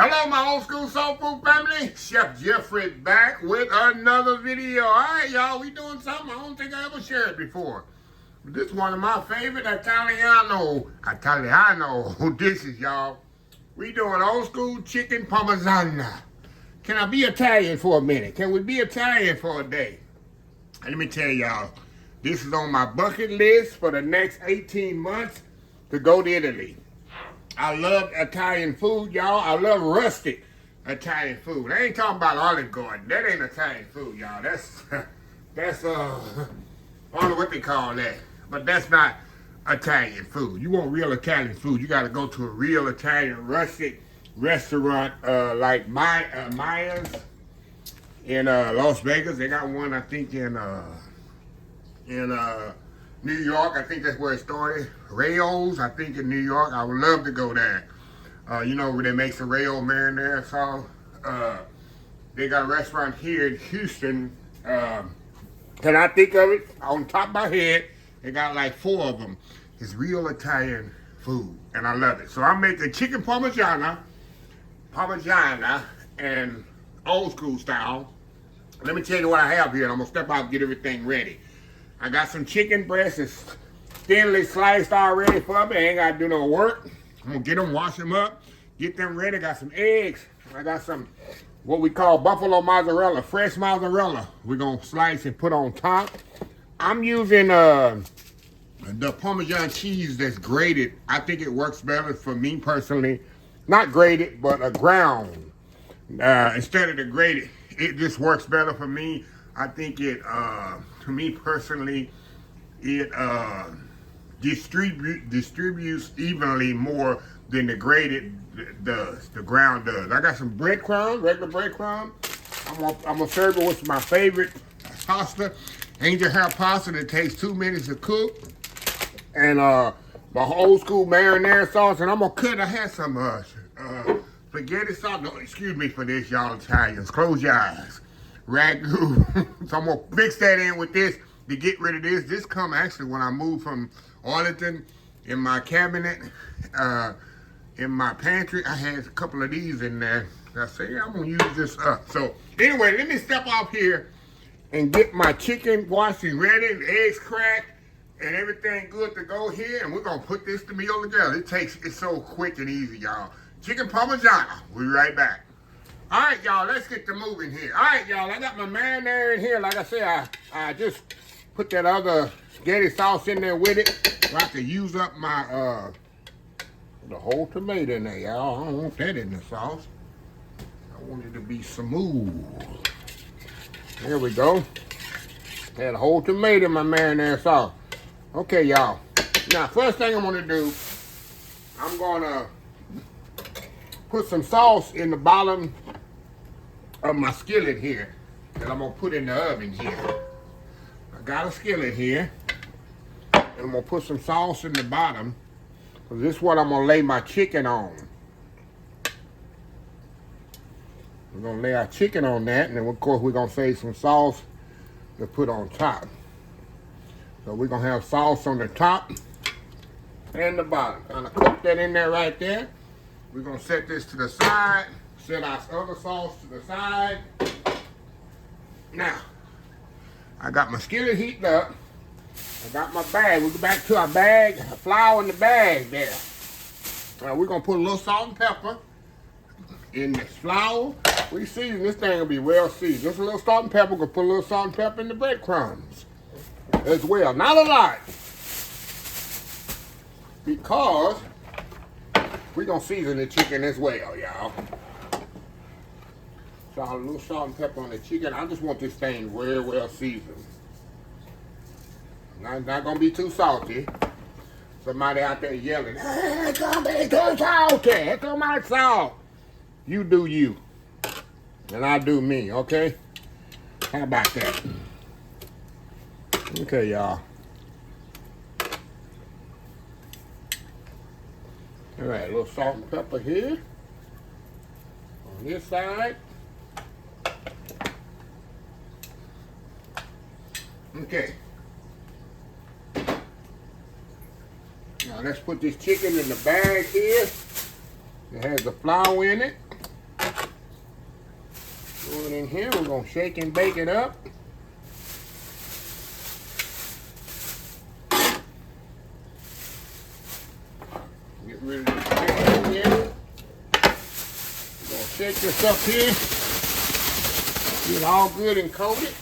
Hello, my old school soul food family. Chef Jeffrey back with another video. All right, y'all, we doing something I don't think I ever shared before. This is one of my favorite Italiano dishes, y'all. We doing old school chicken parmesan. Can I be Italian for a minute? Can we be Italian for a day? Let me tell y'all, this is on my bucket list for the next 18 months to go to Italy. I love Italian food, y'all. I love rustic Italian food. I ain't talking about Olive Garden. That ain't Italian food, y'all. That's I don't know what they call that. But that's not Italian food. You want real Italian food, you got to go to a real Italian rustic restaurant like Maya's in Las Vegas. They got one, I think, in New York. I think that's where it started. Rayo's, I think, in New York. I would love to go there. You know where they make the Rayo marinara sauce. They got a restaurant here in Houston. Can I think of it? On top of my head, they got like 4 of them. It's real Italian food, and I love it. So I'm making chicken Parmigiano, and old school style. Let me tell you what I have here, and I'm gonna step out and get everything ready. I got some chicken breasts. It's thinly sliced already for me. I ain't got to do no work. I'm going to get them, wash them up, get them ready. Got some eggs. I got some what we call buffalo mozzarella, fresh mozzarella. We're going to slice and put on top. I'm using the Parmesan cheese that's grated. I think it works better for me personally. Not grated, but a ground. Instead of the grated, it just works better for me. I think it, to me personally, it distributes evenly more than the grated does, the ground does. I got some breadcrumbs, regular breadcrumbs. I'm gonna serve it with my favorite pasta, angel hair pasta that takes 2 minutes to cook, and my old school marinara sauce. And I'm gonna cut. I had some spaghetti sauce. No, excuse me for this, y'all Italians. Close your eyes. Ragu. So I'm gonna mix that in with this to get rid of this. This come actually when I moved from Arlington. In my cabinet, in my pantry, I had a couple of these in there. I said, yeah, I'm gonna use this up. So anyway, let me step off here and get my chicken washed and ready, the eggs cracked, and everything good to go here. And we're gonna put this meal together. It's so quick and easy, y'all. Chicken Parmigiano. We'll be right back. All right, y'all, let's get to moving here. All right, y'all, I got my marinara in here. Like I said, I just put that other spaghetti sauce in there with it so I can use up my, the whole tomato in there, y'all. I don't want that in the sauce. I want it to be smooth. There we go. Had a whole tomato in my marinara sauce. Okay, y'all. Now, first thing I'm gonna do, I'm gonna put some sauce in the bottom of my skillet here that I'm gonna put in the oven here. I got a skillet here, and I'm gonna put some sauce in the bottom, because this is what I'm gonna lay my chicken on. We're gonna lay our chicken on that, and then of course we're gonna save some sauce to put on top. So we're gonna have sauce on the top and the bottom. Kind of cook that in there right there. We're gonna set this to the side, set our other sauce to the side. Now, I got my skillet heated up. I got my bag. We'll go back to our bag, flour in the bag there. Now we're gonna put a little salt and pepper in this flour. We season this thing will be well seasoned. Just a little salt and pepper. We're gonna put a little salt and pepper in the breadcrumbs as well. Not a lot, because we're gonna season the chicken as well, y'all. So a little salt and pepper on the chicken. I just want this thing very well seasoned. Not gonna be too salty. Somebody out there yelling, hey, it's gonna be too salty. It's too much salt. You do you, and I do me, okay? How about that? Okay, y'all. All right, a little salt and pepper here on this side. Okay. Now let's put this chicken in the bag here. It has the flour in it. it in here. We're going to shake and bake it up. Get rid of the chicken here. We're going to shake this up here. Get it all good and coated.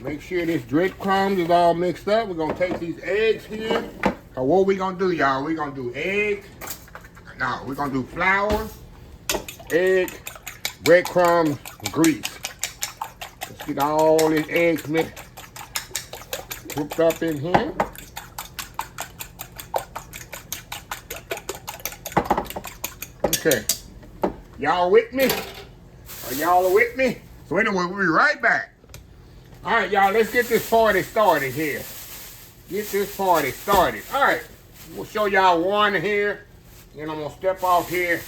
Make sure this breadcrumbs is all mixed up. We're going to take these eggs here. So what we going to do, y'all? We're going to do egg. No, we're going to do flour, egg, breadcrumbs, grease. Let's get all these eggs mixed, cooked up in here. Okay. Y'all with me? Are y'all with me? So anyway, we'll be right back. All right, y'all, let's get this party started here. Get this party started. All right, we'll show y'all one here. Then I'm gonna step off here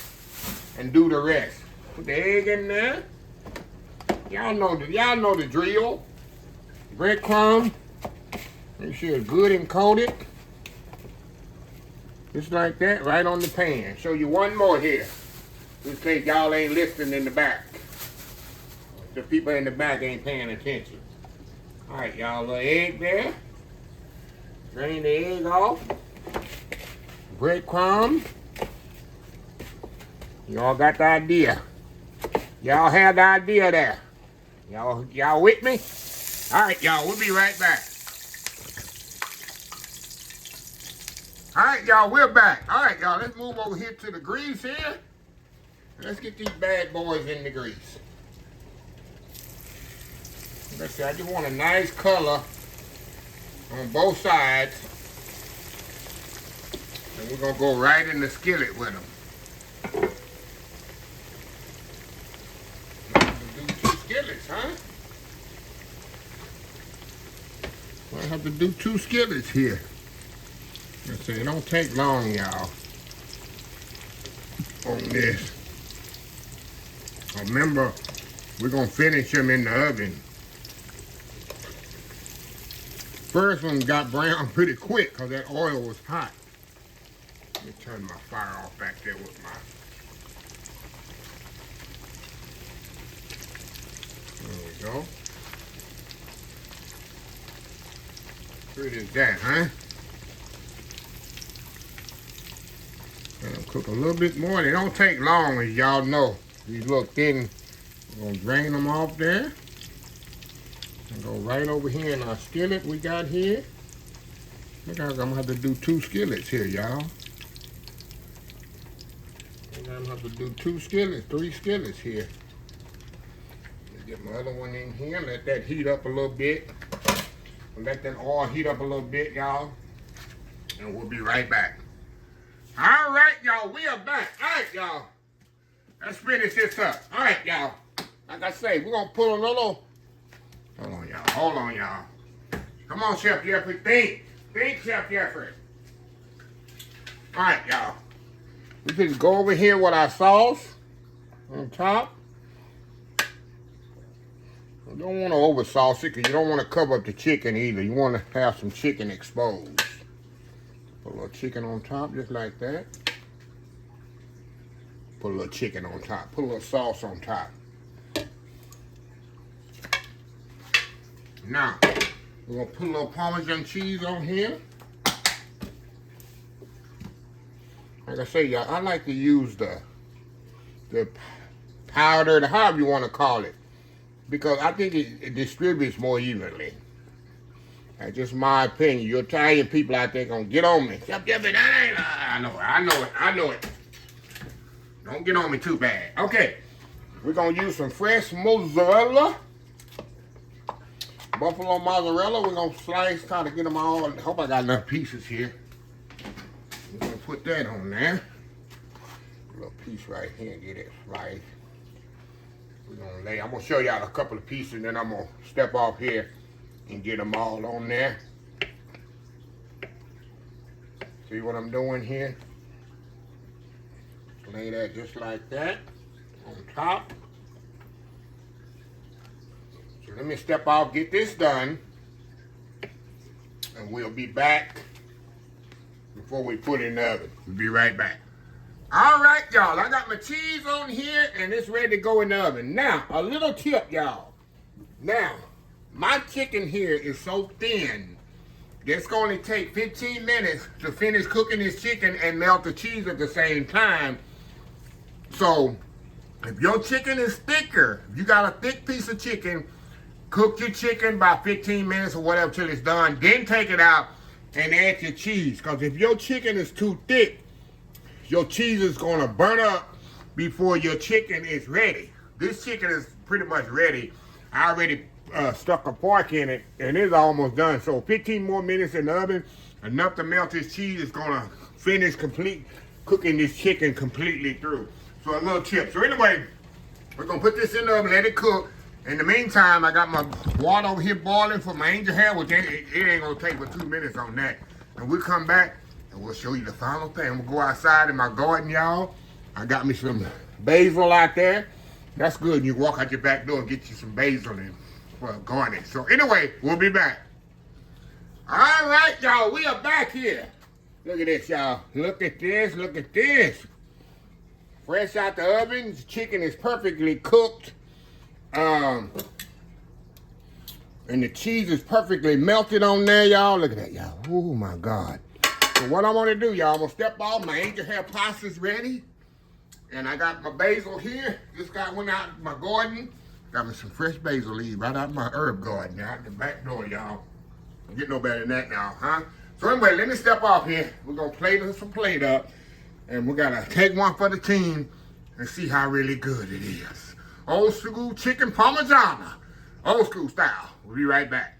and do the rest. Put the egg in there. Y'all know the drill. Breadcrumb. Make sure it's good and coated. Just like that, right on the pan. Show you one more here. Just in case y'all ain't listening in the back. The people in the back ain't paying attention. All right, y'all, little egg there. Drain the egg off. Breadcrumbs. Y'all got the idea. Y'all have the idea there. Y'all with me? All right, y'all, we'll be right back. All right, y'all, we're back. All right, y'all, let's move over here to the grease here. Let's get these bad boys in the grease. Let's see, I just want a nice color on both sides. And we're going to go right in the skillet with them. Skillets, huh? I have to do 2 skillets here. Let's see, it don't take long, y'all, on this. Remember, we're gonna finish them in the oven. First one got brown pretty quick because that oil was hot. Let me turn my fire off back there with my... There we go. Pretty as that, huh? Cook a little bit more. They don't take long, as y'all know. These little thin, we're gonna drain them off there. And go right over here in our skillet we got here. Look, I'm gonna have to do 2 skillets here, y'all. I'm gonna have to do 2 skillets, 3 skillets here. Get my other one in here, let that heat up a little bit. Let that oil heat up a little bit, y'all. And we'll be right back. All right, y'all, we are back. All right, y'all. Let's finish this up. All right, y'all. Like I say, we're going to pull a little... Hold on, y'all. Hold on, y'all. Come on, Chef Jeffrey. Think. Think, Chef Jeffrey. All right, y'all. We just go over here with our sauce on top. You don't want to over sauce it because you don't want to cover up the chicken either. You want to have some chicken exposed. Put a little chicken on top just like that. Put a little chicken on top. Put a little sauce on top. Now, we're going to put a little Parmesan cheese on here. Like I say, y'all, I like to use the powder, however you want to call it. Because I think it distributes more evenly. That's just my opinion. You Italian people out there gonna get on me. I know it. Don't get on me too bad. Okay, we're gonna use some fresh mozzarella. Buffalo mozzarella. We're gonna slice, try to get them all. I hope I got enough pieces here. We're gonna put that on there. A little piece right here, get it sliced. We're gonna lay, I'm gonna show y'all a couple of pieces, and then I'm gonna step off here and get them all on there. See what I'm doing here? Lay that just like that on top. So let me step off, get this done, and we'll be back before we put it in the oven. We'll be right back. All right, y'all. I got my cheese on here, and it's ready to go in the oven. Now, a little tip, y'all. Now, my chicken here is so thin, it's going to take 15 minutes to finish cooking this chicken and melt the cheese at the same time. So, if your chicken is thicker, if you got a thick piece of chicken, cook your chicken by 15 minutes or whatever till it's done. Then take it out and add your cheese. Because if your chicken is too thick, your cheese is going to burn up before your chicken is ready. This chicken is pretty much ready. I already stuck a fork in it, and it's almost done. So 15 more minutes in the oven, enough to melt this cheese. Is going to finish cooking this chicken completely through. So a little tip. So anyway, we're going to put this in the oven, let it cook. In the meantime, I got my water over here boiling for my angel hair, which it ain't going to take but 2 minutes on that. And we'll come back. And we'll show you the final thing. I'm gonna go outside in my garden, y'all. I got me some basil out there. That's good. You walk out your back door and get you some basil in for garnish. So anyway, we'll be back. All right, y'all. We are back here. Look at this, y'all. Look at this. Look at this. Fresh out the oven. The chicken is perfectly cooked. And the cheese is perfectly melted on there, y'all. Look at that, y'all. Oh my God. So what I'm gonna do, y'all, I'm gonna step off. My angel hair pasta's ready. And I got my basil here. Just got one out of my garden. Got me some fresh basil leaves right out of my herb garden, out the back door, y'all. Don't get no better than that now, huh? So anyway, let me step off here. We're gonna plate some plate up. And we're gonna take one for the team and see how really good it is. Old school chicken Parmigiano. Old school style. We'll be right back.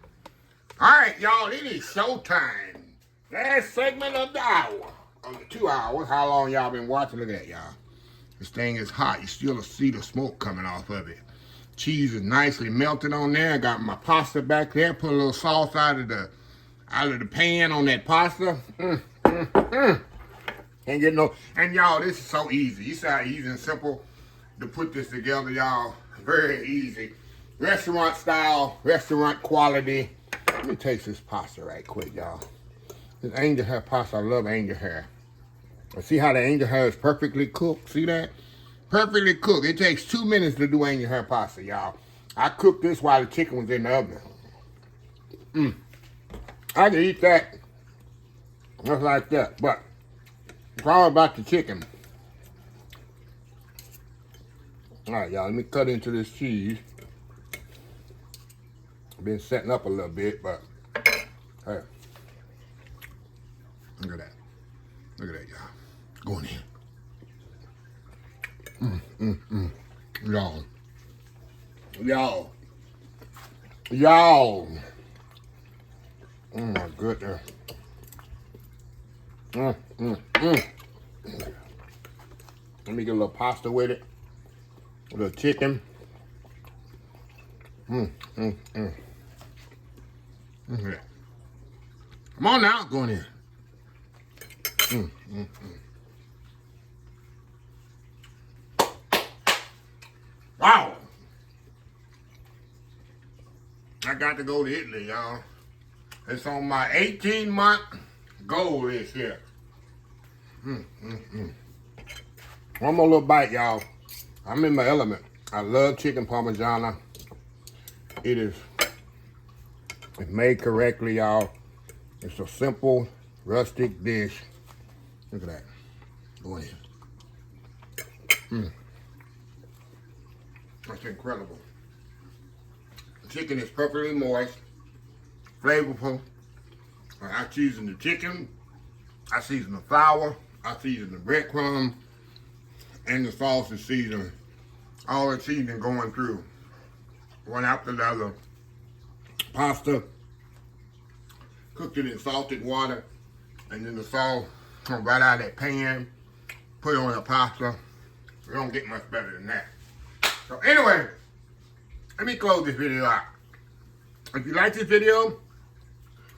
All right, y'all, it is showtime. Last segment of the hour, on the 2 hours. How long y'all been watching? Look at that, y'all. This thing is hot. You still see the smoke coming off of it. Cheese is nicely melted on there. I got my pasta back there. Put a little sauce out of the pan on that pasta. Can't get no. And y'all, this is so easy. You see how easy and simple to put this together, y'all. Very easy. Restaurant style, restaurant quality. Let me taste this pasta right quick, y'all. This angel hair pasta, I love angel hair. See how the angel hair is perfectly cooked? See that? Perfectly cooked. It takes 2 minutes to do angel hair pasta, y'all. I cooked this while the chicken was in the oven. I can eat that just like that, but it's all about the chicken. All right, y'all, let me cut into this cheese. Been setting up a little bit, but hey. Look at that. Look at that, y'all. Going in. Y'all. Y'all. Y'all. Oh my goodness. Let me get a little pasta with it. A little chicken. Okay. Come on now, going in. Wow. I got to go to Italy, y'all. It's on my 18-month goal list here. One more little bite, y'all. I'm in my element. I love chicken Parmigiano. It's made correctly, y'all. It's a simple, rustic dish. Look at that. Go ahead. That's incredible. The chicken is perfectly moist, flavorful. I season the chicken. I season the flour. I season the breadcrumbs. And the sauce is seasoned. All the seasoning going through. One after the other. Pasta. Cooked it in salted water. And then the sauce come right out of that pan. Put it on the pasta. You don't get much better than that. So anyway, let me close this video out. If you like this video,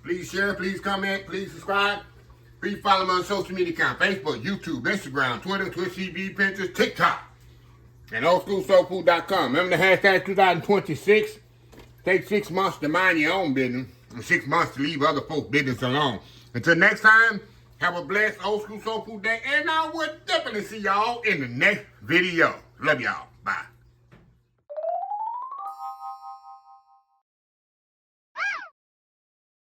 please share, please comment, please subscribe. Please follow me on social media account. Facebook, YouTube, Instagram, Twitter, Twitch TV, Pinterest, TikTok. And oldschoolsoulfood.com. Remember the hashtag 2026. Take 6 months to mind your own business. And 6 months to leave other folks' business alone. Until next time, Have a blessed old school soul food day. And I will definitely see y'all in the next video. Love y'all. Bye.